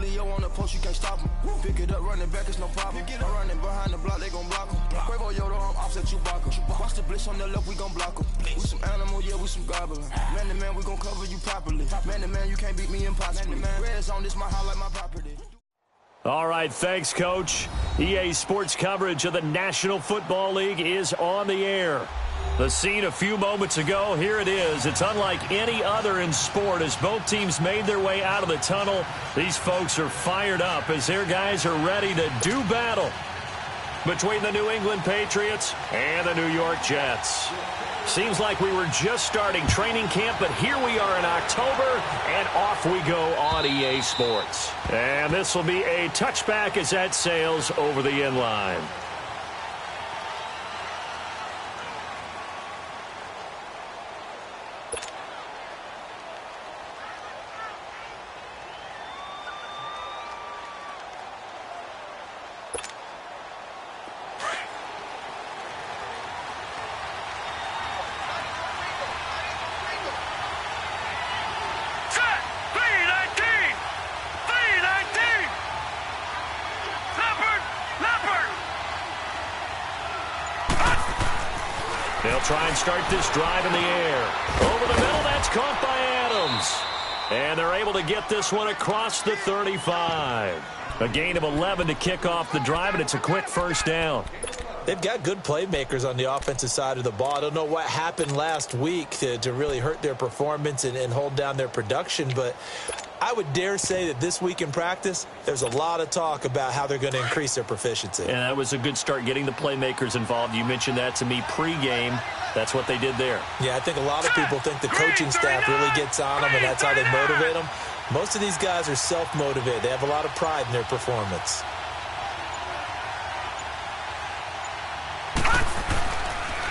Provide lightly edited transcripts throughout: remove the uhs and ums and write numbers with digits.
Julio on the post, you can't stop him. Pick it up, running back, it's no problem. I'm running behind the block, they gon' block him. Quavo Yoda, I'm offset Chewbacca. Watch the blitz on the left, we gon' block him. We some animal, yeah, we some goblin. Man to man, we gon' cover you properly. Man to man, you can't beat me impossibly. Red zone, this my highlight, my property. All right, thanks, Coach. EA Sports coverage of the National Football League is on the air. The scene a few moments ago, here it is. It's unlike any other in sport as both teams made their way out of the tunnel. These folks are fired up as their guys are ready to do battle between the New England Patriots and the New York Jets. Seems like we were just starting training camp, but here we are in October, and off we go on EA Sports. And this will be a touchback as that sails over the end line. They'll try and start this drive in the air. Over the middle, that's caught by Adams. And they're able to get this one across the 35. A gain of 11 to kick off the drive, and it's a quick first down. They've got good playmakers on the offensive side of the ball. I don't know what happened last week to really hurt their performance and hold down their production, but I would dare say that this week in practice, there's a lot of talk about how they're going to increase their proficiency. And that was a good start, getting the playmakers involved. You mentioned that to me pregame. That's what they did there. Yeah, I think a lot of people think the coaching staff really gets on them, and that's how they motivate them. Most of these guys are self-motivated. They have a lot of pride in their performance.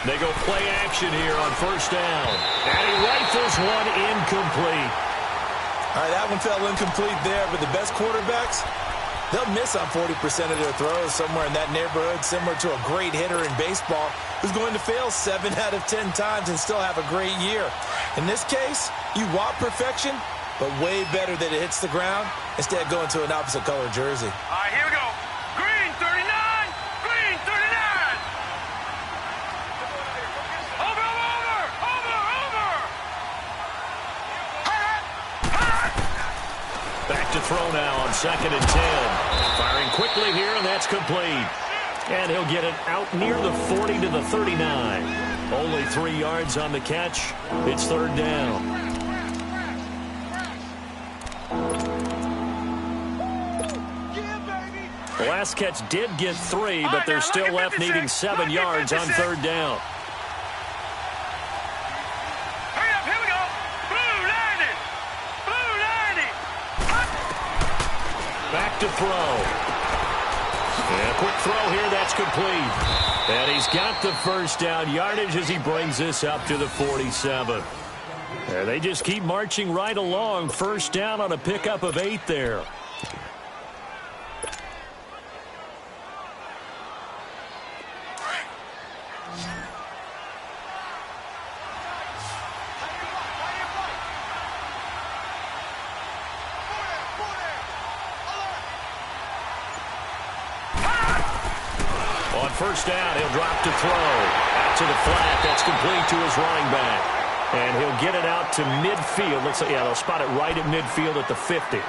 They go play action here on first down. And he rifles one incomplete. All right, that one fell incomplete there, but the best quarterbacks, they'll miss on 40% of their throws, somewhere in that neighborhood, similar to a great hitter in baseball who's going to fail 7 out of 10 times and still have a great year. In this case, you want perfection, but way better that it hits the ground instead of going to an opposite color jersey. All right, here we go. Green 39, green 39. Back to throw now on 2nd and 10. Firing quickly here, and that's complete. And he'll get it out near the 40 to the 39. Only 3 yards on the catch. It's 3rd down. The last catch did get 3, but they're still left needing 7 yards on 3rd down. Back to throw. And a quick throw here, that's complete. And he's got the first down yardage as he brings this up to the 47. And they just keep marching right along. First down on a pickup of 8 there. First down, he'll drop to throw. Out to the flat, that's complete to his running back. And he'll get it out to midfield. Looks like, yeah, they'll spot it right at midfield at the 50.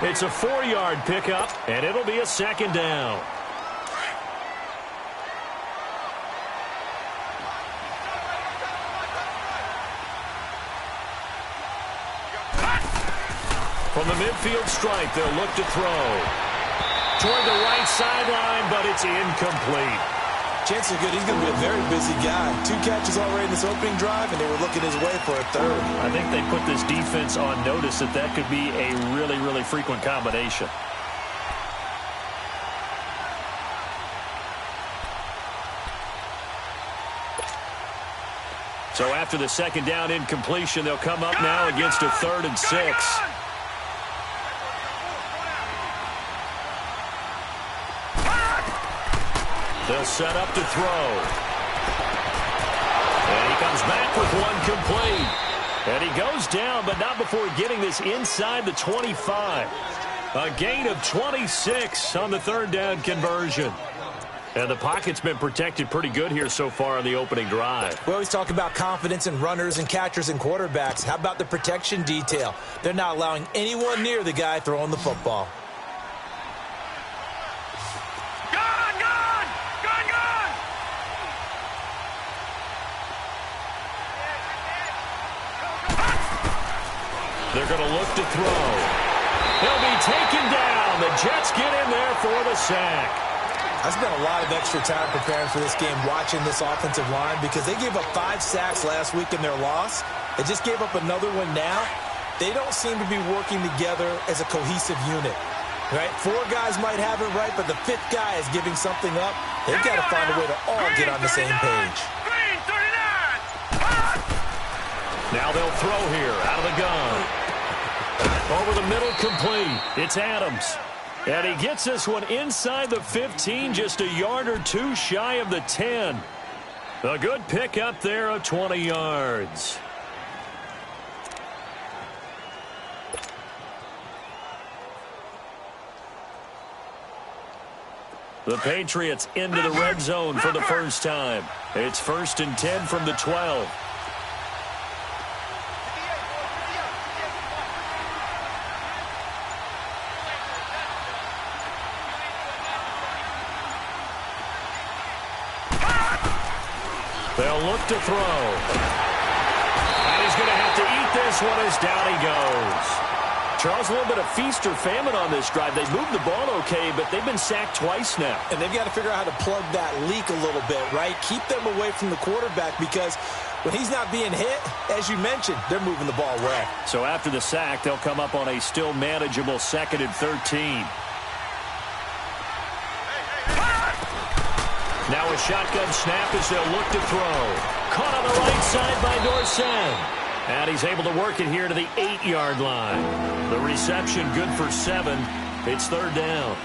It's a 4-yard pickup, and it'll be a 2nd down. From the midfield stripe, they'll look to throw. Toward the right sideline, but it's incomplete. Chances are good he's going to be a very busy guy. 2 catches already in this opening drive, and they were looking his way for a 3rd. I think they put this defense on notice that could be a really, really frequent combination. So after the 2nd down incompletion, they'll come up now against a 3rd and 6. They'll set up to throw. And he comes back with one complete. And he goes down, but not before getting this inside the 25. A gain of 26 on the third down conversion. And the pocket's been protected pretty good here so far on the opening drive. We always talk about confidence in runners and catchers and quarterbacks. How about the protection detail? They're not allowing anyone near the guy throwing the football. They're going to look to throw. He'll be taken down. The Jets get in there for the sack. I spent a lot of extra time preparing for this game watching this offensive line because they gave up 5 sacks last week in their loss. They just gave up another one now. They don't seem to be working together as a cohesive unit. Right? 4 guys might have it right, but the 5th guy is giving something up. They've got to find a way to all get on the same page. Now they'll throw here out of the gun. Over the middle, complete. It's Adams. And he gets this one inside the 15, just a yard or 2 shy of the 10. A good pickup there of 20 yards. The Patriots into the red zone for the first time. It's 1st and 10 from the 12. They'll look to throw. And he's going to have to eat this one as down he goes. Charles, a little bit of feast or famine on this drive. They moved the ball okay, but they've been sacked twice now. And they've got to figure out how to plug that leak a little bit, right? Keep them away from the quarterback because when he's not being hit, as you mentioned, they're moving the ball well. So after the sack, they'll come up on a still manageable 2nd and 13. Now a shotgun snap as they'll look to throw. Caught on the right side by Dorsett. And he's able to work it here to the 8-yard line. The reception good for 7. It's 3rd down.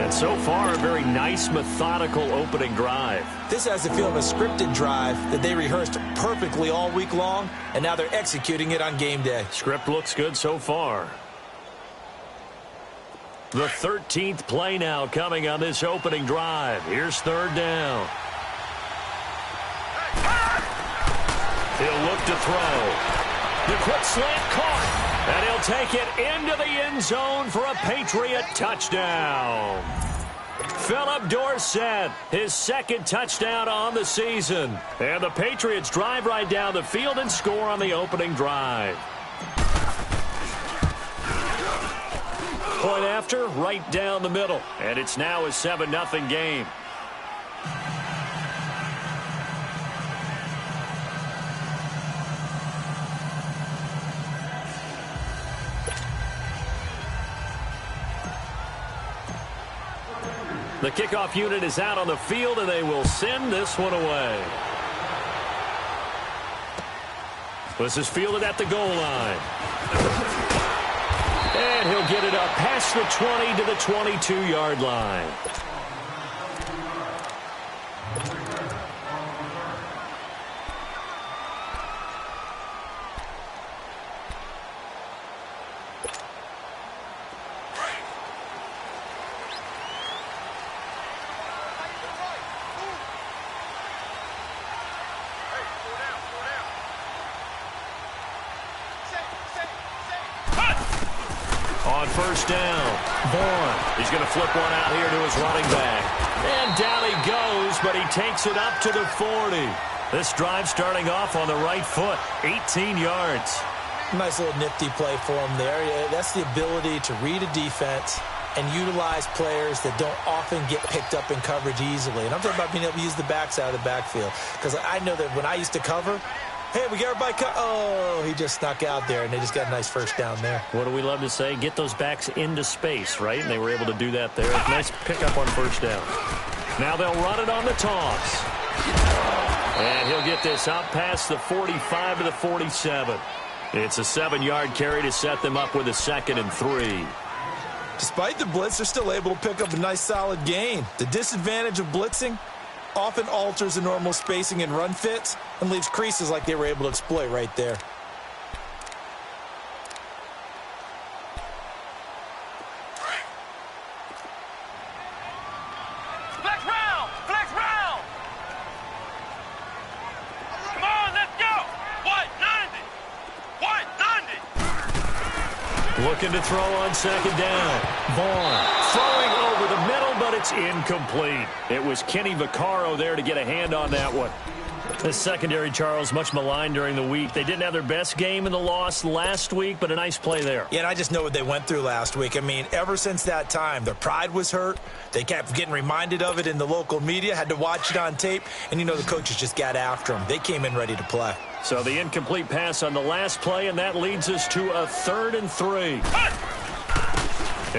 And so far, a very nice, methodical opening drive. This has the feel of a scripted drive that they rehearsed perfectly all week long, and now they're executing it on game day. Script looks good so far. The 13th play now coming on this opening drive. Here's 3rd down. He'll look to throw. The quick slant caught. And he'll take it into the end zone for a Patriot touchdown. Philip Dorsett, his 2nd touchdown on the season. And the Patriots drive right down the field and score on the opening drive. Point after, right down the middle. And it's now a 7-0 game. The kickoff unit is out on the field, and they will send this one away. This is fielded at the goal line. And he'll get it up past the 20 to the 22-yard line. On 1st down, Vaughn. He's going to flip one out here to his running back. And down he goes, but he takes it up to the 40. This drive starting off on the right foot, 18 yards. Nice little nifty play for him there. Yeah, that's the ability to read a defense and utilize players that don't often get picked up in coverage easily. And I'm talking about being able to use the backs out of the backfield. Because I know that when I used to cover, hey, we got everybody cut. Oh, he just snuck out there, and they just got a nice 1st down there. What do we love to say? Get those backs into space, right? And they were able to do that there. Nice pickup on 1st down. Now they'll run it on the toss. And he'll get this out past the 45 to the 47. It's a 7-yard carry to set them up with a 2nd and 3. Despite the blitz, they're still able to pick up a nice solid gain. The disadvantage of blitzing often alters the normal spacing and run fits and leaves creases like they were able to exploit right there. looking to throw on second down. Vaughn throwing over the middle, but it's incomplete. It was Kenny Vaccaro there to get a hand on that one. The secondary, Charles, much maligned during the week. They didn't have their best game in the loss last week, but a nice play there. Yeah, and I just know what they went through last week. I mean, ever since that time, their pride was hurt. They kept getting reminded of it in the local media, had to watch it on tape, and, the coaches just got after them. They came in ready to play. So the incomplete pass on the last play, and that leads us to a 3rd and 3.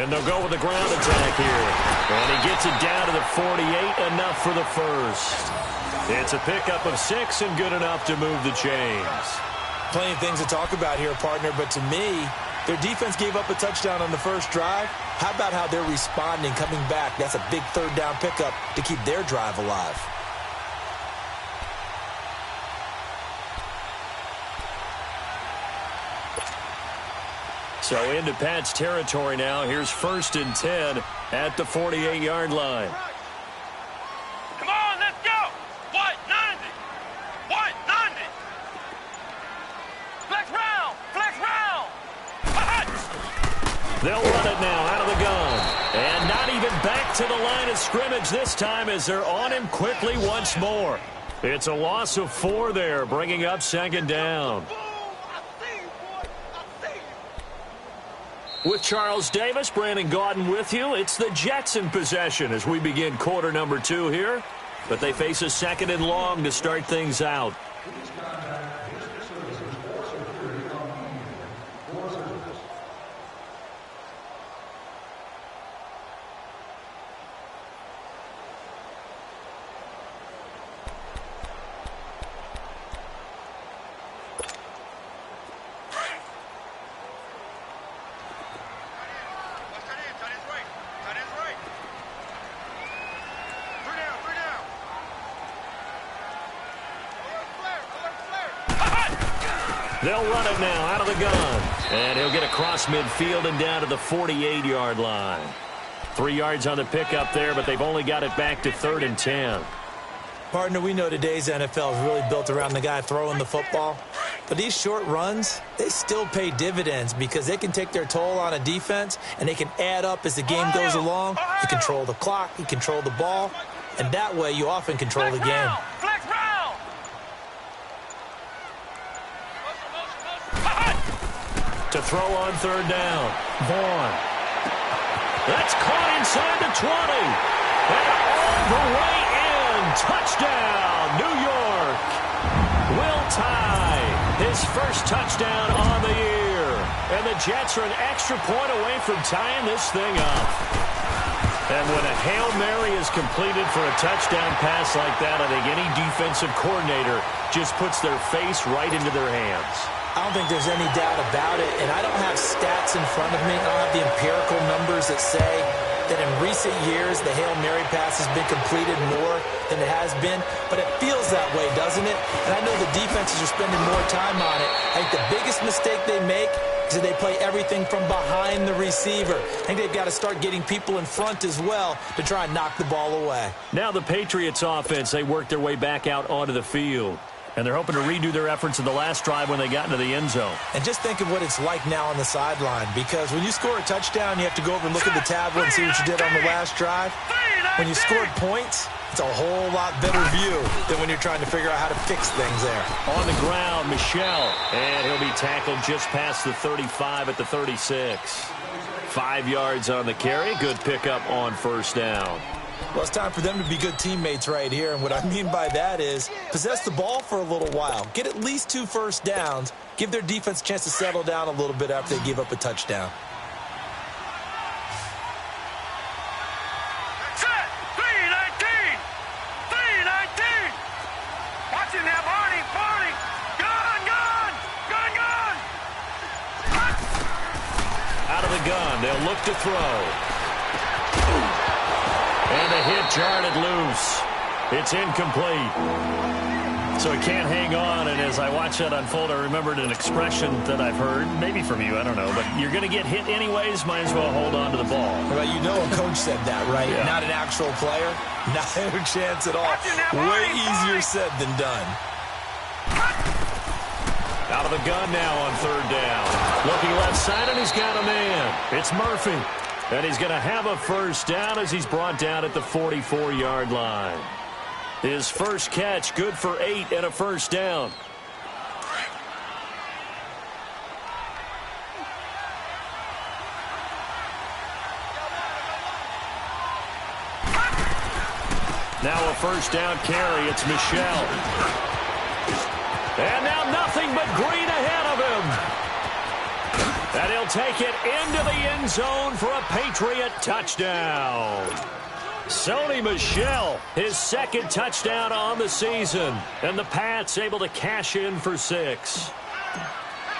And they'll go with the ground attack here. And he gets it down to the 48, enough for the first. It's a pickup of 6 and good enough to move the chains. Plenty of things to talk about here, partner, but to me, their defense gave up a touchdown on the first drive. How about how they're responding, coming back? That's a big 3rd down pickup to keep their drive alive. So into Pat's territory now. Here's 1st and 10 at the 48-yard line. Come on, let's go. White 90. White 90. Flex round. Flex round. They'll run it now out of the gun. And not even back to the line of scrimmage this time as they're on him quickly once more. It's a loss of 4 there, bringing up 2nd down. With Charles Davis, Brandon Gaudin with you. It's the Jets in possession as we begin quarter number 2 here. But they face a 2nd and long to start things out. They'll run it now out of the gun. And he'll get across midfield and down to the 48-yard line. 3 yards on the pickup there, but they've only got it back to 3rd and 10. Partner, we know today's NFL is really built around the guy throwing the football. But these short runs, they still pay dividends because they can take their toll on a defense, and they can add up as the game goes along. You control the clock, you control the ball, and that way you often control the game. To throw on 3rd down. Vaughn. That's caught inside the 20. And all the way in. Touchdown, New York. Will Tye, his first touchdown on the year. And the Jets are an extra point away from tying this thing up. And when a Hail Mary is completed for a touchdown pass like that, I think any defensive coordinator just puts their face right into their hands. I don't think there's any doubt about it, and I don't have stats in front of me. I don't have the empirical numbers that say that in recent years the Hail Mary pass has been completed more than it has been, but it feels that way, doesn't it? And I know the defenses are spending more time on it. I think the biggest mistake they make is that they play everything from behind the receiver. I think they've got to start getting people in front as well to try and knock the ball away. Now the Patriots offense, they work their way back out onto the field. And they're hoping to redo their efforts in the last drive when they got into the end zone. And just think of what it's like now on the sideline, because when you score a touchdown, you have to go over and look at the tablet and see what you did on the last drive. When you scored points, it's a whole lot better view than when you're trying to figure out how to fix things there. On the ground, Michel. And he'll be tackled just past the 35 at the 36. 5 yards on the carry. Good pickup on 1st down. Well, it's time for them to be good teammates right here. And what I mean by that is possess the ball for a little while. Get at least 2 first downs. Give their defense a chance to settle down a little bit after they give up a touchdown. Set. 319. 319. Watch him now, Barney. Barney. Gun, gun. Gun, gun. Out of the gun. They'll look to throw. And the hit jarred it loose. It's incomplete. So he can't hang on, and as I watch that unfold, I remembered an expression that I've heard, maybe from you, I don't know, but you're going to get hit anyways, might as well hold on to the ball. Well, you know a coach said that, right? Yeah. Not an actual player. Not a chance at all. Way easier said than done. Out of the gun now on 3rd down. Looking left side, and he's got a man. It's Murphy. And he's going to have a first down as he's brought down at the 44-yard line. His first catch, good for 8 and a first down. Now a first down carry. It's Michel. And now nothing but green ahead of him. And he'll take it into the end zone for a Patriot touchdown. Sony Michel, his second touchdown on the season. And the Pats able to cash in for 6.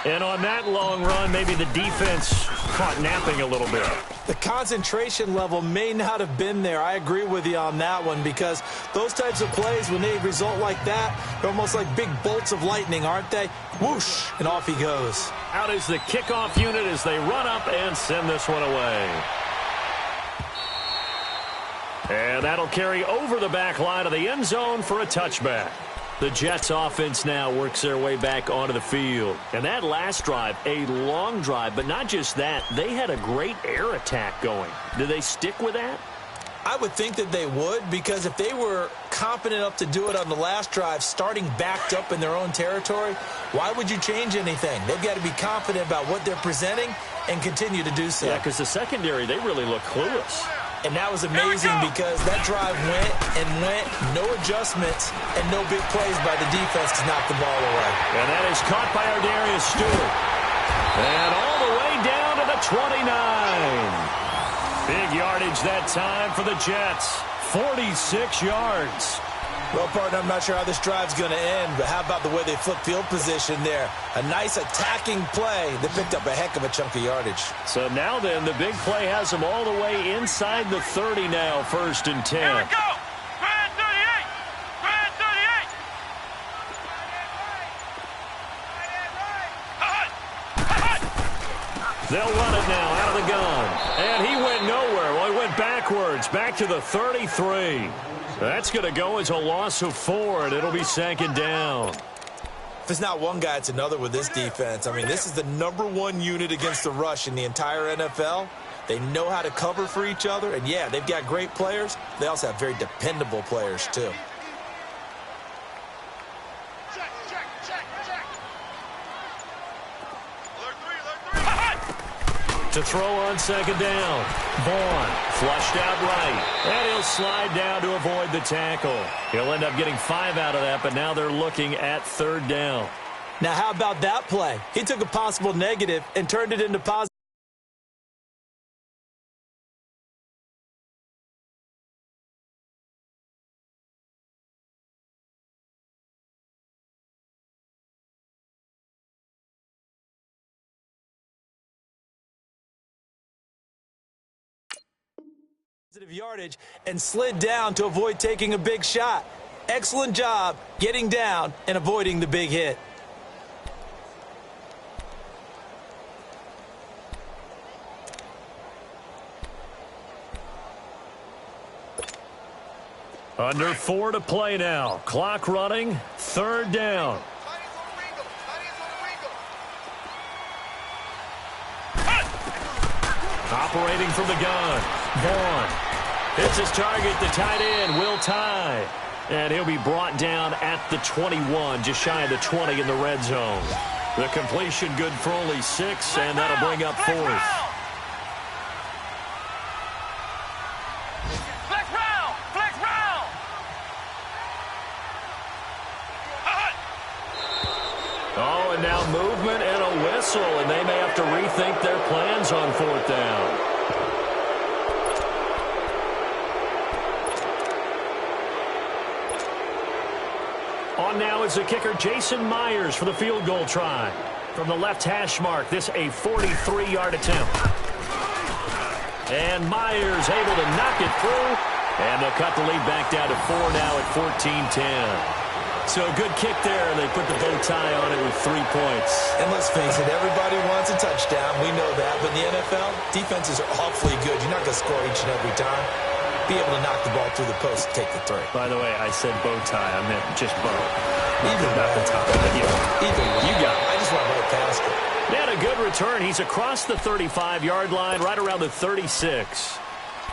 And on that long run, maybe the defense caught napping a little bit. The concentration level may not have been there. I agree with you on that one, because those types of plays, when they result like that, they're almost like big bolts of lightning, aren't they? Whoosh, and off he goes. Out is the kickoff unit as they run up and send this one away. And that'll carry over the back line of the end zone for a touchback. The Jets offense now works their way back onto the field. And that last drive, a long drive, but not just that, they had a great air attack going. Do they stick with that? I would think that they would, because if they were confident enough to do it on the last drive, starting backed up in their own territory, why would you change anything? They've got to be confident about what they're presenting and continue to do so. Yeah, because the secondary, they really look clueless. And that was amazing, because that drive went and went, no adjustments, and no big plays by the defense to knock the ball away. And that is caught by our Darius Stewart. And all the way down to the 29. Big yardage that time for the Jets. 46 yards. Well, partner, I'm not sure how this drive's going to end, but how about the way they flip field position there? A nice attacking play that picked up a heck of a chunk of yardage. So now then, the big play has them all the way inside the 30 now, 1st and 10. Here we go. Grand 38. Grand 38. They'll run it now out of the gun. And he went nowhere. Well, he went backwards, back to the 33. That's going to go as a loss of 4, and it'll be 2nd down. If it's not one guy, it's another with this defense. I mean, this is the #1 unit against the rush in the entire NFL. They know how to cover for each other, and yeah, they've got great players. They also have very dependable players, too. To throw on 2nd down. Vaughn flushed out right. And he'll slide down to avoid the tackle. He'll end up getting 5 out of that, but now they're looking at 3rd down. Now, how about that play? He took a possible negative and turned it into positive. Yardage and slid down to avoid taking a big shot. Excellent job getting down and avoiding the big hit. Under 4 to play now. Clock running. 3rd down. Operating from the gun. Vaughn. Hits his target, the tight end, Will Tye. And he'll be brought down at the 21, just shy of the 20 in the red zone. The completion good for only 6, and that'll bring up 4th. Flex round. Flex round. Oh, and now movement and a whistle, and they may have to rethink their plans on 4th down. On now is the kicker, Jason Myers, for the field goal try. From the left hash mark, this a 43-yard attempt. And Myers able to knock it through. And they'll cut the lead back down to 4 now at 14-10. So a good kick there, and they put the bow tie on it with 3 points. And let's face it, everybody wants a touchdown. We know that. But in the NFL, defenses are awfully good. You're not going to score each and every time. Be able to knock the ball through the post and take the 3. By the way, I said bow tie. I meant just bow. Even not the top. Even you got it. I just went right past it. Net And a good return. He's across the 35-yard line, right around the 36.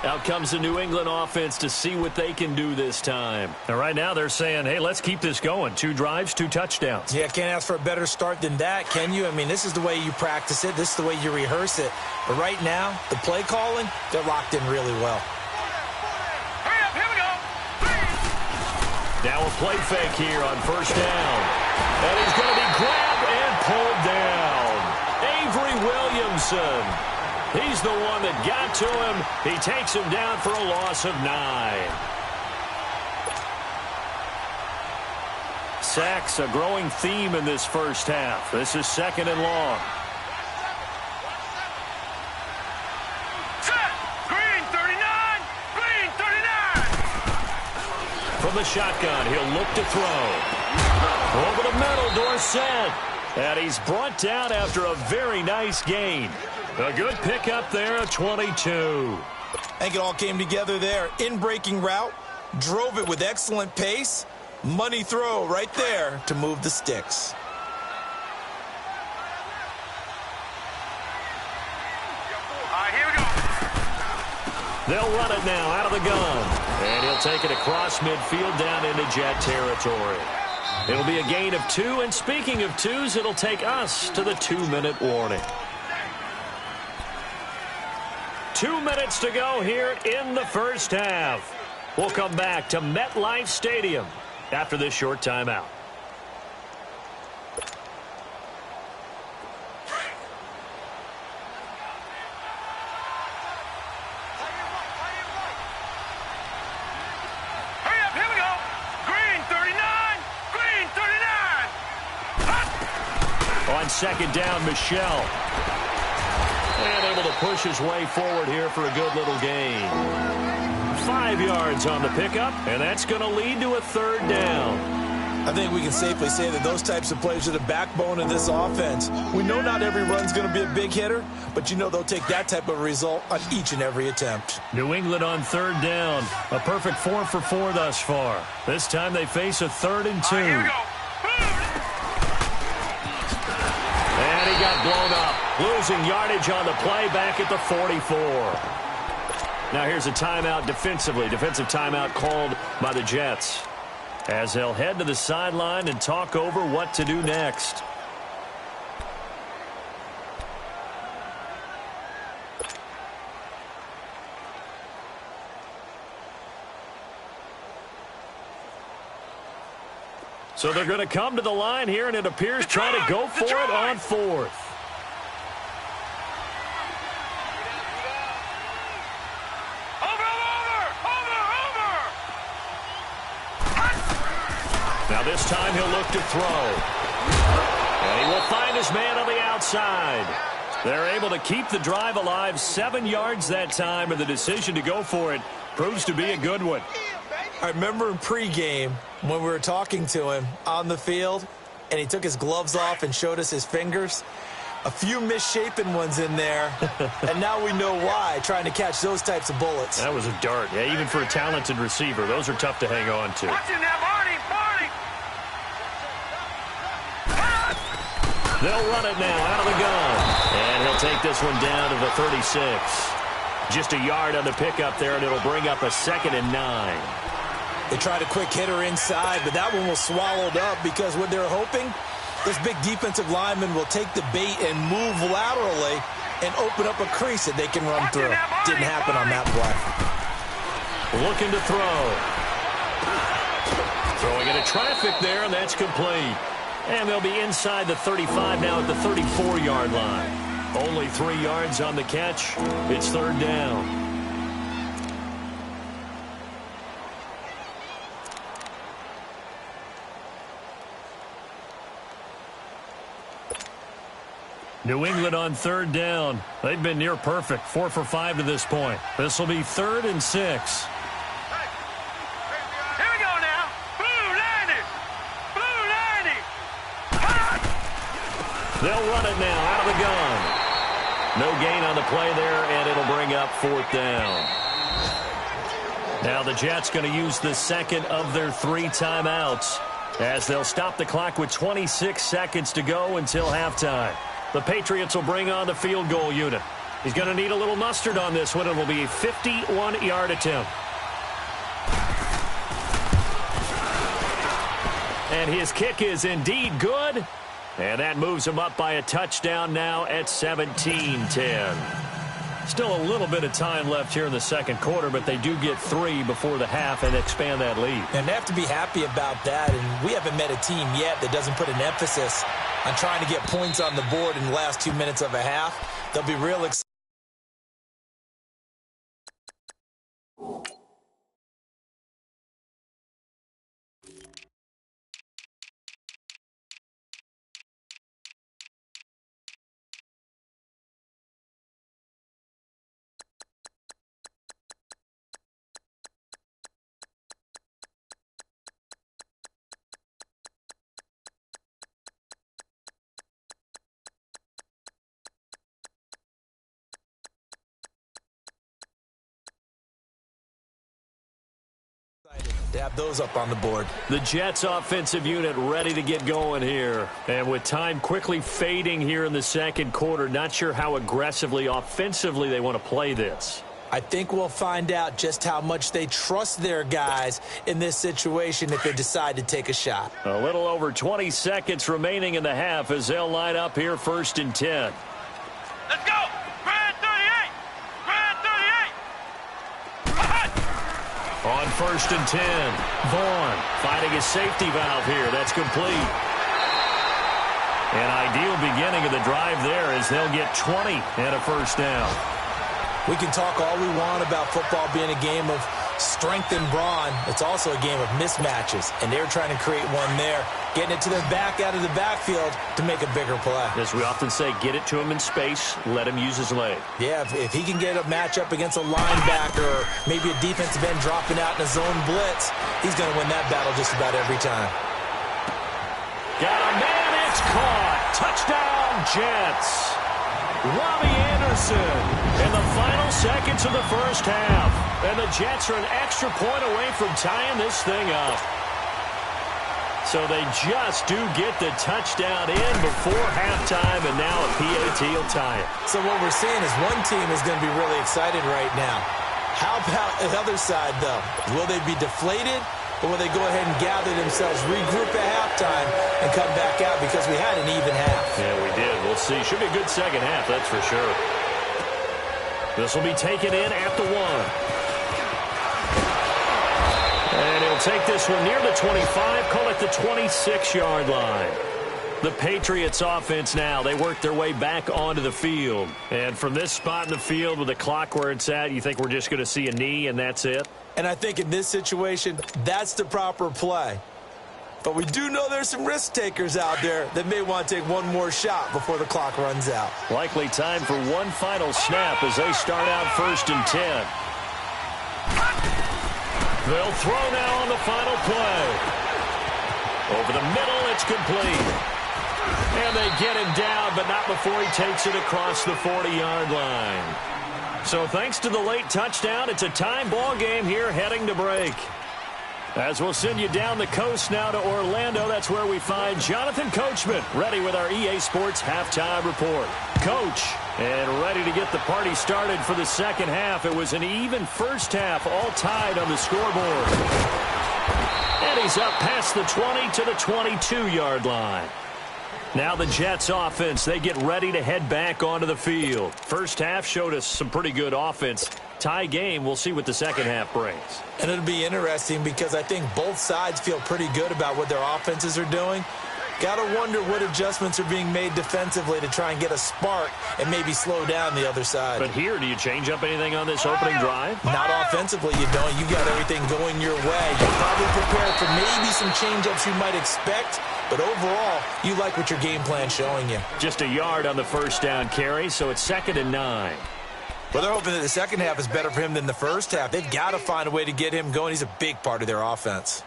Out comes the New England offense to see what they can do this time. And right now they're saying, hey, let's keep this going. 2 drives, 2 touchdowns. Yeah, can't ask for a better start than that, can you? I mean, this is the way you practice it. This is the way you rehearse it. But right now, the play calling, they're locked in really well. Hurry up, here we go. Now a play fake here on first down. And he's going to be grabbed and pulled down. Avery Williamson. He's the one that got to him. He takes him down for a loss of 9. Sacks, a growing theme in this first half. This is 2nd and long. Set. Green 39. Green 39. From the shotgun, he'll look to throw. Over the middle, Dorsett. And he's brought down after a very nice gain. A good pickup there at 22. I think it all came together there. In-breaking route, drove it with excellent pace. Money throw right there to move the sticks. All right, here we go. They'll run it now out of the gun. And he'll take it across midfield down into Jet territory. It'll be a gain of 2. And speaking of 2s, it'll take us to the 2-minute warning. 2 minutes to go here in the first half. We'll come back to MetLife Stadium after this short timeout. Hurry up, here we go. Green 39. Green 39. On second down, Michelle. And able to push his way forward here for a good little gain. 5 yards on the pickup, and that's going to lead to a 3rd down. I think we can safely say that those types of plays are the backbone of this offense. We know not every run's going to be a big hitter, but you know they'll take that type of result on each and every attempt. New England on 3rd down. A perfect 4 for 4 thus far. This time they face a 3rd and 2. All right, here we go. And he got blown up. Losing yardage on the play back at the 44. Now here's a timeout defensively. Defensive timeout called by the Jets, as they'll head to the sideline and talk over what to do next. So they're going to come to the line here, and it appears trying to go for it on 4th. Now this time he'll look to throw. And he will find his man on the outside. They're able to keep the drive alive. 7 yards that time, and the decision to go for it proves to be a good one. I remember in pregame when we were talking to him on the field, and he took his gloves off and showed us his fingers. A few misshapen ones in there, and now we know why, trying to catch those types of bullets. That was a dart. Yeah, even for a talented receiver, those are tough to hang on to. Watch him now, Barney. They'll run it now out of the gun. And he'll take this one down to the 36. Just a yard on the pickup there, and it'll bring up a 2nd and 9. They tried a quick hitter inside, but that one was swallowed up because what they're hoping, this big defensive lineman will take the bait and move laterally and open up a crease that they can run through. Didn't happen on that play. Looking to throw. Throwing into traffic there, and that's complete. And they'll be inside the 35 now at the 34-yard line. Only 3 yards on the catch. It's 3rd down. New England on 3rd down. They've been near perfect. 4 for 5 to this point. This will be 3rd and 6. Here we go now. Blue 90. Blue 90. They'll run it now out of the gun. No gain on the play there, and it'll bring up 4th down. Now the Jets going to use the 2nd of their 3 timeouts, as they'll stop the clock with 26 seconds to go until halftime. The Patriots will bring on the field goal unit. He's going to need a little mustard on this one. It will be a 51-yard attempt. And his kick is indeed good. And that moves him up by a touchdown now at 17-10. Still a little bit of time left here in the second quarter, but they do get 3 before the half and expand that lead. And they have to be happy about that. And we haven't met a team yet that doesn't put an emphasis on trying to get points on the board in the last 2 minutes of a half. They'll be real excited. To have those up on the board. The Jets offensive unit ready to get going here. And with time quickly fading here in the second quarter, not sure how aggressively, offensively they want to play this. I think we'll find out just how much they trust their guys in this situation if they decide to take a shot. A little over 20 seconds remaining in the half as they'll line up here 1st and 10. Let's go! Grand 38! Grand 38! On 1st and 10, Vaughn finding his safety valve here. That's complete. An ideal beginning of the drive there as they'll get 20 and a first down. We can talk all we want about football being a game of strength and brawn. It's also a game of mismatches, and they're trying to create one there, getting it to their back out of the backfield to make a bigger play. As we often say, get it to him in space, let him use his leg. Yeah, if he can get a matchup against a linebacker or maybe a defensive end dropping out in a zone blitz, he's going to win that battle just about every time. Got a man, it's caught. Touchdown, Jets. Robbie Anderson in the final seconds of the first half. And the Jets are an extra point away from tying this thing up. So they just do get the touchdown in before halftime, and now a PAT will tie it. So what we're seeing is one team is going to be really excited right now. How about the other side, though? Will they be deflated, or will they go ahead and gather themselves, regroup at halftime, and come back out because we had an even half? Yeah, we did. We'll see. Should be a good second half, that's for sure. This will be taken in at the 1. And he'll take this one near the 25, call it the 26-yard line. The Patriots offense now, they work their way back onto the field. And from this spot in the field with the clock where it's at, you think we're just going to see a knee and that's it? And I think in this situation, that's the proper play. But we do know there's some risk takers out there that may want to take one more shot before the clock runs out. Likely time for one final snap as they start out 1st and 10. They'll throw now on the final play. Over the middle, it's complete. And they get him down, but not before he takes it across the 40-yard line. So thanks to the late touchdown, it's a time ball game here heading to break. As we'll send you down the coast now to Orlando, that's where we find Jonathan Coachman, ready with our EA Sports halftime report. Coach, and ready to get the party started for the second half. It was an even first half, all tied on the scoreboard. And he's up past the 20 to the 22-yard line. Now the Jets offense, they get ready to head back onto the field. First half showed us some pretty good offense. Tie game, we'll see what the second half brings. And it'll be interesting because I think both sides feel pretty good about what their offenses are doing. Got to wonder what adjustments are being made defensively to try and get a spark and maybe slow down the other side. But here, do you change up anything on this opening drive? Not offensively, you don't. You got everything going your way. You're probably prepared for maybe some change-ups you might expect, but overall, you like what your game plan's showing you. Just a yard on the first down carry, so it's 2nd and 9. Well, they're hoping that the second half is better for him than the first half. They've got to find a way to get him going. He's a big part of their offense.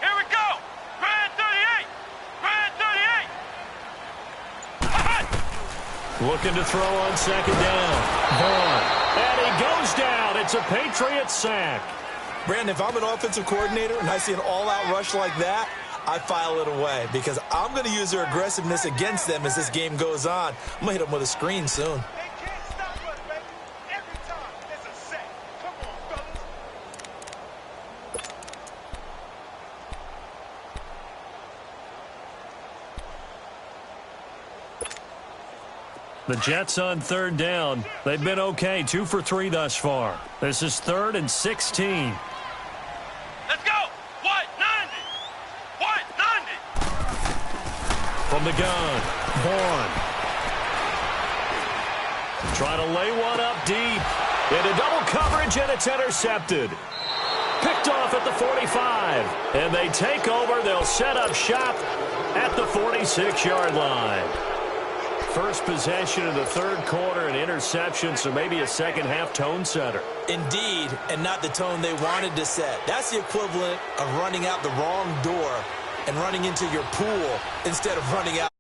Here we go! Grand 38! Grand 38! Looking to throw on second down. Vaughn And he goes down. It's a Patriots sack. Brandon, if I'm an offensive coordinator and I see an all-out rush like that, I file it away because I'm going to use their aggressiveness against them as this game goes on. I'm going to hit them with a screen soon. The Jets on third down. They've been okay, 2 for 3 thus far. This is 3rd and 16. Let's go. What? 90. What? 90. From the gun, Bourne. Trying to lay one up deep. Into double coverage, and it's intercepted. Picked off at the 45. And they take over. They'll set up shop at the 46-yard line. First possession of the third quarter, an interception, so maybe a second-half tone setter. Indeed, and not the tone they wanted to set. That's the equivalent of running out the wrong door and running into your pool instead of running out.